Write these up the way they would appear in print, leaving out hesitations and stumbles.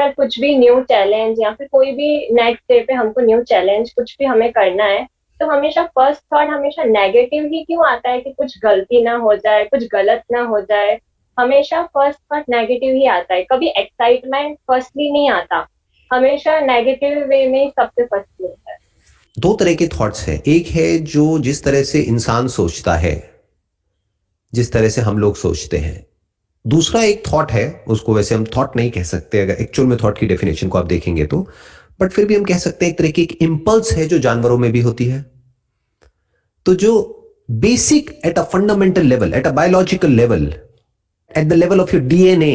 अगर कुछ भी न्यू चैलेंज या फिर कोई भी नेक्स्ट डे पे हमको न्यू चैलेंज कुछ भी हमें करना है, तो हमेशा फर्स्ट थॉट हमेशा नेगेटिव ही क्यों आता है कि कुछ गलती ना हो जाए, कुछ गलत ना हो जाए। हमेशा फर्स्ट थॉट नेगेटिव ही आता है, कभी एक्साइटमेंट फर्स्टली नहीं आता, हमेशा नेगेटिव वे में ही सबसे फर्स्टली होता है। दो तरह के थॉट्स हैं। एक है जो जिस तरह से इंसान सोचता है, जिस तरह से हम लोग सोचते हैं। दूसरा एक थॉट है, उसको वैसे हम थॉट नहीं कह सकते अगर एक्चुअल में थॉट की डेफिनेशन को आप देखेंगे तो, बट फिर भी हम कह सकते हैं एक तरह की एक इंपल्स है जो जानवरों में भी होती है। तो जो basic at a fundamental level, at a biological level, at the level of your DNA,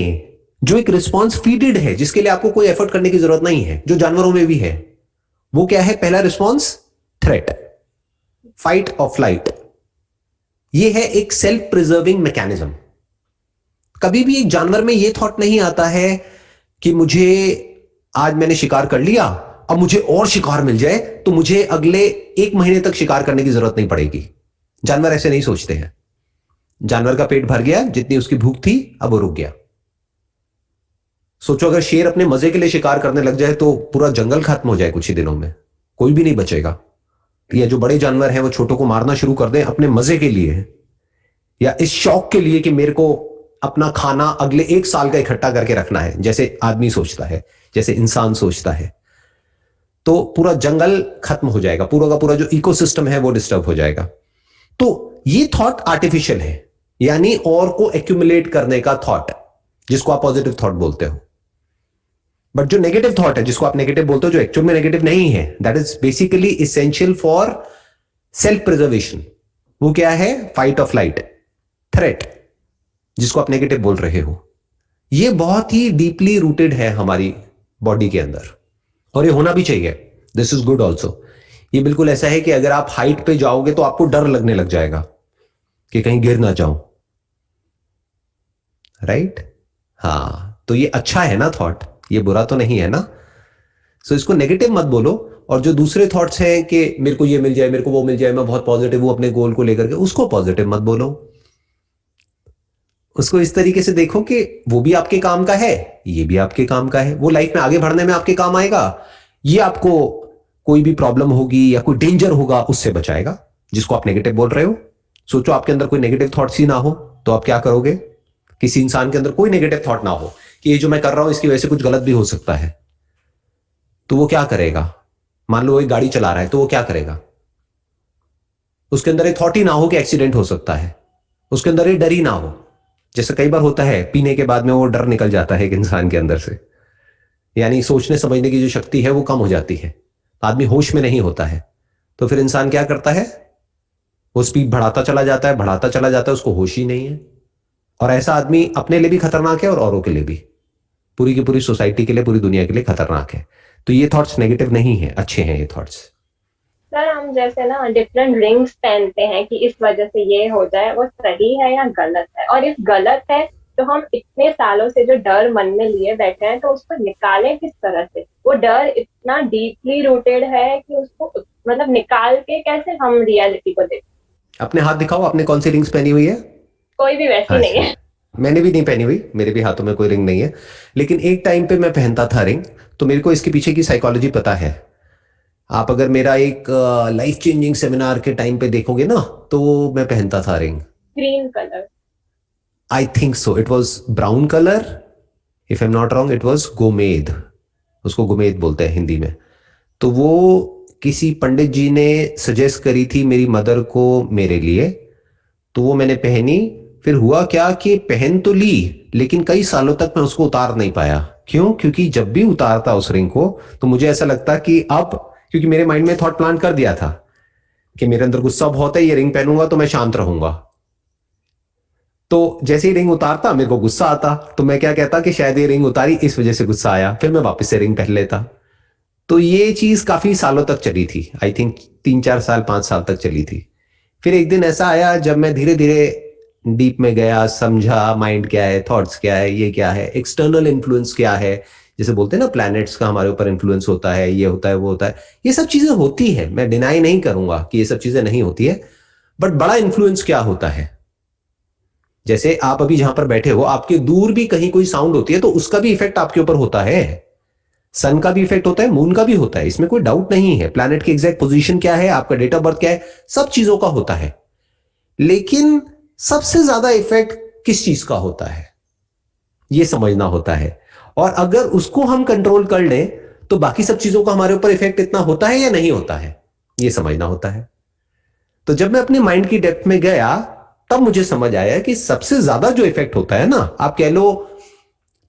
जो एक रिस्पॉन्स फीडेड है जिसके लिए आपको कोई एफर्ट करने की जरूरत नहीं है, जो जानवरों में भी है, वो क्या है? पहला रिस्पॉन्स थ्रेट, फाइट और फ्लाइट। ये है एक सेल्फ प्रिजर्विंग मैकेनिज्म। कभी भी एक जानवर में यह थॉट नहीं आता है कि मुझे आज मैंने शिकार कर लिया, अब मुझे और शिकार मिल जाए तो मुझे अगले 1 महीने तक शिकार करने की जरूरत नहीं पड़ेगी। जानवर ऐसे नहीं सोचते हैं। जानवर का पेट भर गया, जितनी उसकी भूख थी अब वो रुक गया। सोचो अगर शेर अपने मजे के लिए शिकार करने लग जाए तो पूरा जंगल खत्म हो जाए कुछ ही दिनों में, कोई भी नहीं बचेगा। या जो बड़े जानवर हैं वो छोटों को मारना शुरू कर दें अपने मजे के लिए या इस शौक के लिए कि मेरे को अपना खाना अगले 1 साल का इकट्ठा करके रखना है, जैसे आदमी सोचता है, जैसे इंसान सोचता है, तो पूरा जंगल खत्म हो जाएगा, पूरा का पूरा जो इकोसिस्टम है वो डिस्टर्ब हो जाएगा। तो ये थॉट आर्टिफिशियल है, यानी और को एक्यूमुलेट करने का थॉट, जिसको आप पॉजिटिव थॉट बोलते हो। बट जो नेगेटिव थॉट है, जिसको आप नेगेटिव बोलते हो, जो एक्चुअल में नेगेटिव नहीं है, that is basically essential for self preservation. वो क्या है? फाइट और फ्लाइट, थ्रेट, जिसको आप नेगेटिव बोल रहे हो। ये बहुत ही डीपली रूटेड है हमारी बॉडी के अंदर, और ये होना भी चाहिए। This is good also. ये बिल्कुल ऐसा है कि अगर आप हाइट पे जाओगे तो आपको डर लगने लग जाएगा कि कहीं गिर ना जाऊं, राइट? हाँ, तो ये अच्छा है ना थॉट, ये बुरा तो नहीं है ना। सो इसको नेगेटिव मत बोलो। और जो दूसरे थॉट्स हैं कि मेरे को ये मिल जाए, मेरे को वो मिल जाए, मैं बहुत पॉजिटिव हूं अपने गोल को लेकर के, उसको पॉजिटिव मत बोलो। उसको इस तरीके से देखो कि वो भी आपके काम का है, ये भी आपके काम का है, वो लाइफ में आगे बढ़ने में आपके काम आएगा, ये आपको कोई भी प्रॉब्लम होगी या कोई डेंजर होगा उससे बचाएगा, जिसको आप नेगेटिव बोल रहे हो। सोचो आपके अंदर कोई नेगेटिव थॉट्स ही ना हो तो आप क्या करोगे? किसी इंसान के अंदर कोई नेगेटिव थॉट ना हो कि ये जो मैं कर रहा हूं इसकी वजह से कुछ गलत भी हो सकता है, तो वो क्या करेगा? मान लो वो एक गाड़ी चला रहा है, तो वो क्या करेगा? उसके अंदर एक थॉट ही ना हो कि एक्सीडेंट हो सकता है, उसके अंदर ये डर ही ना हो। जैसे कई बार होता है, पीने के बाद में वो डर निकल जाता है एक इंसान के अंदर से, यानी सोचने समझने की जो शक्ति है वो कम हो जाती है, आदमी होश में नहीं होता है। तो फिर इंसान क्या करता है? वो स्पीड बढ़ाता चला जाता है, बढ़ाता चला जाता है, उसको होश ही नहीं है। और ऐसा आदमी अपने लिए भी खतरनाक है और औरों के लिए भी, पूरी की पूरी सोसाइटी के लिए, पूरी दुनिया के लिए खतरनाक है। तो ये थॉट्स नेगेटिव नहीं है, अच्छे हैं ये थॉट्स। सर हम जैसे ना डिफरेंट रिंग्स पहनते हैं कि इस वजह से ये हो जाए, वो सही है या गलत है? और इफ गलत है तो हम इतने सालों से जो डर मन में लिए बैठे हैं तो उसको निकालें किस तरह से? वो डर इतना डीपली रूटेड है कि उसको मतलब निकाल के कैसे हम रियलिटी को देखें? अपने हाथ दिखाओ, आपने कौन सी रिंग्स पहनी हुई है? कोई भी वैसी नहीं अच्छा, है। मैंने भी नहीं पहनी हुई, मेरे भी हाथों में कोई रिंग नहीं है। लेकिन एक टाइम पे मैं पहनता था रिंग, तो मेरे को इसके पीछे की साइकोलॉजी पता है। आप अगर मेरा एक लाइफ चेंजिंग सेमिनार के टाइम पे देखोगे ना, तो मैं पहनता था ring. Green colour. I think so, it was brown colour, if I am not wrong, it was गोमेद। उसको गोमेद बोलते हैं हिंदी में। तो वो किसी पंडित जी ने सजेस्ट करी थी मेरी मदर को मेरे लिए, तो वो मैंने पहनी। फिर हुआ क्या कि पहन तो ली, लेकिन कई सालों तक मैं उसको उतार नहीं पाया। क्यों? क्योंकि जब भी उतारता उस रिंग को तो मुझे ऐसा लगता कि अब, क्योंकि मेरे माइंड में थॉट प्लान कर दिया था कि मेरे अंदर गुस्सा बहुत है, ये रिंग पहनूंगा तो मैं शांत रहूंगा। तो जैसे ही रिंग उतारता मेरे को गुस्सा आता, तो मैं क्या कहता कि शायद ये रिंग उतारी इस वजह से गुस्सा आया, फिर मैं वापस से रिंग पहन लेता। तो ये चीज काफी सालों तक चली थी, आई थिंक 3-4 साल 5 साल तक चली थी। फिर एक दिन ऐसा आया जब मैं धीरे धीरे डीप में गया, समझा माइंड क्या है, थॉट्स क्या है, ये क्या है, एक्सटर्नल इन्फ्लुएंस क्या है। जैसे बोलते हैं ना, प्लैनेट्स का हमारे ऊपर इन्फ्लुएंस होता है, ये होता है वो होता है। ये सब चीजें होती है, मैं डिनाई नहीं करूंगा कि ये सब चीजें नहीं होती है। बट बड़ा इन्फ्लुएंस क्या होता है? जैसे आप अभी जहां पर बैठे हो, आपके दूर भी कहीं कोई साउंड होती है तो उसका भी इफेक्ट आपके ऊपर होता है। सन का भी इफेक्ट होता है, मून का भी होता है, इसमें कोई डाउट नहीं है। प्लैनेट की एग्जैक्ट पोजीशन क्या है, आपका डेट ऑफ बर्थ क्या है, सब चीजों का होता है। लेकिन सबसे ज्यादा इफेक्ट किस चीज का होता है, यह समझना होता है। और अगर उसको हम कंट्रोल कर लें तो बाकी सब चीजों का हमारे ऊपर इफेक्ट इतना होता है या नहीं होता है, यह समझना होता है। तो जब मैं अपने माइंड की डेप्थ में गया तब मुझे समझ आया कि सबसे ज्यादा जो इफेक्ट होता है ना, आप कह लो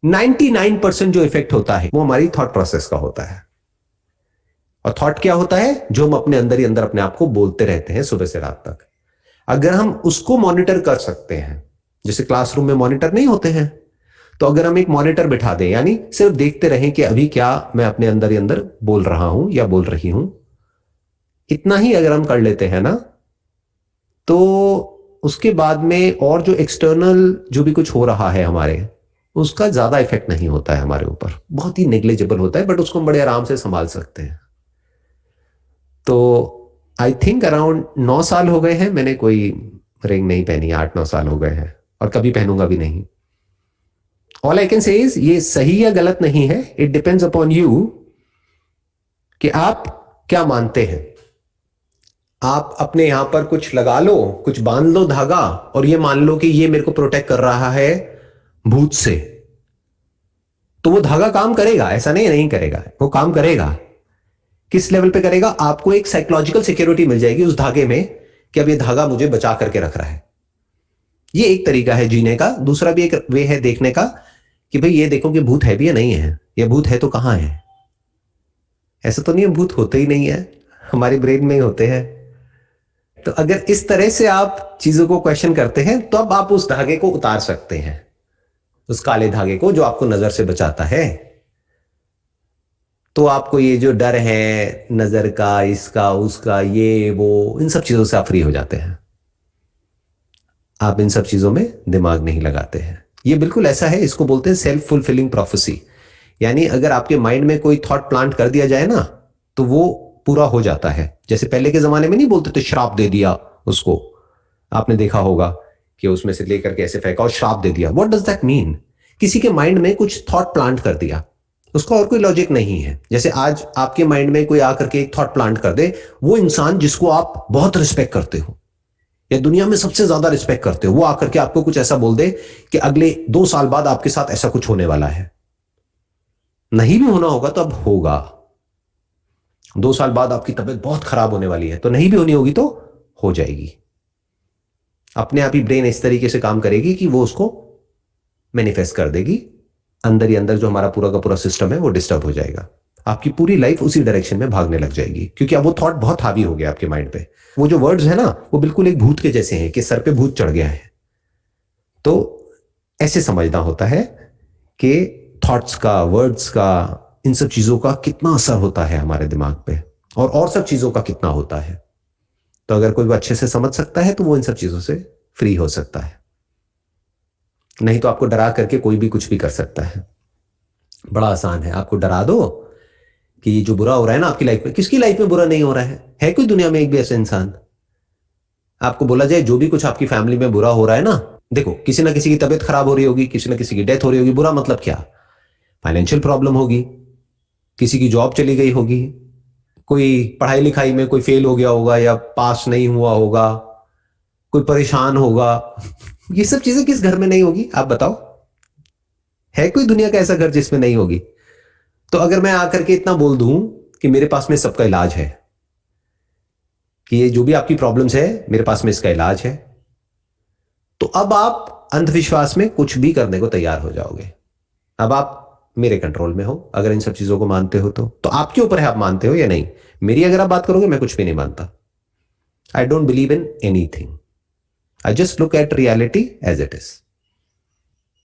99% जो इफेक्ट होता है वो हमारी थॉट प्रोसेस का होता है। और थॉट क्या होता है, जो हम अपने अंदर ही अंदर अपने आप को बोलते रहते हैं सुबह से रात तक। अगर हम उसको मॉनिटर कर सकते हैं, जैसे क्लासरूम में मॉनिटर नहीं होते हैं, तो अगर हम एक मॉनिटर बिठा दें, यानी सिर्फ देखते रहें कि अभी क्या मैं अपने अंदर ही अंदर बोल रहा हूं या बोल रही हूं, इतना ही अगर हम कर लेते हैं ना, तो उसके बाद में और जो एक्सटर्नल जो भी कुछ हो रहा है हमारे, उसका ज्यादा इफेक्ट नहीं होता है हमारे ऊपर, बहुत ही नेग्लिजिबल होता है, बट उसको हम बड़े आराम से संभाल सकते हैं। तो आई थिंक अराउंड 9 साल हो गए हैं मैंने कोई रिंग नहीं पहनी, 8-9 साल हो गए हैं, और कभी पहनूंगा भी नहीं। All I can say is, ये सही या गलत नहीं है, इट डिपेंड्स अपॉन यू कि आप क्या मानते हैं। आप अपने यहां पर कुछ लगा लो, कुछ बांध लो धागा, और ये मान लो कि ये मेरे को प्रोटेक्ट कर रहा है भूत से, तो वो धागा काम करेगा, ऐसा नहीं करेगा, वो काम करेगा। किस लेवल पे करेगा, आपको एक साइकोलॉजिकल सिक्योरिटी मिल जाएगी उस धागे में कि अब ये धागा मुझे बचा करके रख रहा है। ये एक तरीका है जीने का। दूसरा भी एक वे है देखने का कि भाई ये देखो कि भूत है भी या नहीं है, या भूत है तो कहां है। ऐसा तो नहीं है भूत होते ही नहीं है, हमारे ब्रेन में ही होते हैं। तो अगर इस तरह से आप चीजों को क्वेश्चन करते हैं तो अब आप उस धागे को उतार सकते हैं, उस काले धागे को जो आपको नजर से बचाता है। तो आपको ये जो डर है नजर का, इसका उसका, ये वो, इन सब चीजों से आप फ्री हो जाते हैं। आप इन सब चीजों में दिमाग नहीं लगाते हैं। ये बिल्कुल ऐसा है, इसको बोलते हैं सेल्फ फुलफिलिंग प्रोफेसी। यानी अगर आपके माइंड में कोई थॉट प्लांट कर दिया जाए ना, तो वो पूरा हो जाता है। जैसे पहले के जमाने में नहीं बोलते थे श्राप दे दिया उसको, आपने देखा होगा कि उसमें से लेकर के ऐसे फेंका और श्राप दे दिया। व्हाट डज दैट मीन, किसी के माइंड में कुछ थॉट प्लांट कर दिया, उसका और कोई लॉजिक नहीं है। जैसे आज आपके माइंड में कोई आकर के एक थॉट प्लांट कर दे, वो इंसान जिसको आप बहुत रिस्पेक्ट करते हो या दुनिया में सबसे ज्यादा रिस्पेक्ट करते हो, वो आकर के आपको कुछ ऐसा बोल दे कि अगले 2 साल बाद आपके साथ ऐसा कुछ होने वाला है। नहीं भी होना होगा तो अब होगा। 2 साल बाद आपकी तबीयत बहुत खराब होने वाली है, तो नहीं भी होनी होगी तो हो जाएगी। अपने आप ही ब्रेन इस तरीके से काम करेगी कि वो उसको मैनिफेस्ट कर देगी। अंदर ही अंदर जो हमारा पूरा का पूरा सिस्टम है वो डिस्टर्ब हो जाएगा। आपकी पूरी लाइफ उसी डायरेक्शन में भागने लग जाएगी, क्योंकि अब वो थॉट बहुत हावी हो गया आपके माइंड पे। वो जो वर्ड्स है ना, वो बिल्कुल एक भूत के जैसे हैं कि सर पे भूत चढ़ गया है। तो ऐसे समझना होता है कि थॉट्स का, वर्ड्स का, इन सब चीजों का कितना असर होता है हमारे दिमाग पे, और सब चीजों का कितना होता है। तो अगर कोई अच्छे से समझ सकता है तो वो इन सब चीजों से फ्री हो सकता है। नहीं तो आपको डरा करके कोई भी कुछ भी कर सकता है। बड़ा आसान है, आपको डरा दो कि जो बुरा हो रहा है ना आपकी लाइफ में, किसकी लाइफ में बुरा नहीं हो रहा है कोई दुनिया में एक भी ऐसा इंसान? आपको बोला जाए जो भी कुछ आपकी फैमिली में बुरा हो रहा है ना, देखो किसी ना किसी की तबीयत खराब हो रही होगी, किसी ना किसी की डेथ हो रही होगी। बुरा मतलब क्या, फाइनेंशियल प्रॉब्लम होगी, किसी की जॉब चली गई होगी, कोई पढ़ाई लिखाई में कोई फेल हो गया होगा या पास नहीं हुआ होगा, कोई परेशान होगा। ये सब चीजें किस घर में नहीं होगी, आप बताओ? है कोई दुनिया का ऐसा घर जिसमें नहीं होगी? तो अगर मैं आकर के इतना बोल दूं कि मेरे पास में सबका इलाज है, कि ये जो भी आपकी प्रॉब्लम्स है मेरे पास में इसका इलाज है, तो अब आप अंधविश्वास में कुछ भी करने को तैयार हो जाओगे। अब आप मेरे कंट्रोल में हो अगर इन सब चीजों को मानते हो तो आपके ऊपर है आप मानते हो या नहीं। मेरी अगर आप बात करोगे, मैं कुछ भी नहीं मानता। I don't believe in anything, I just look at reality as it is.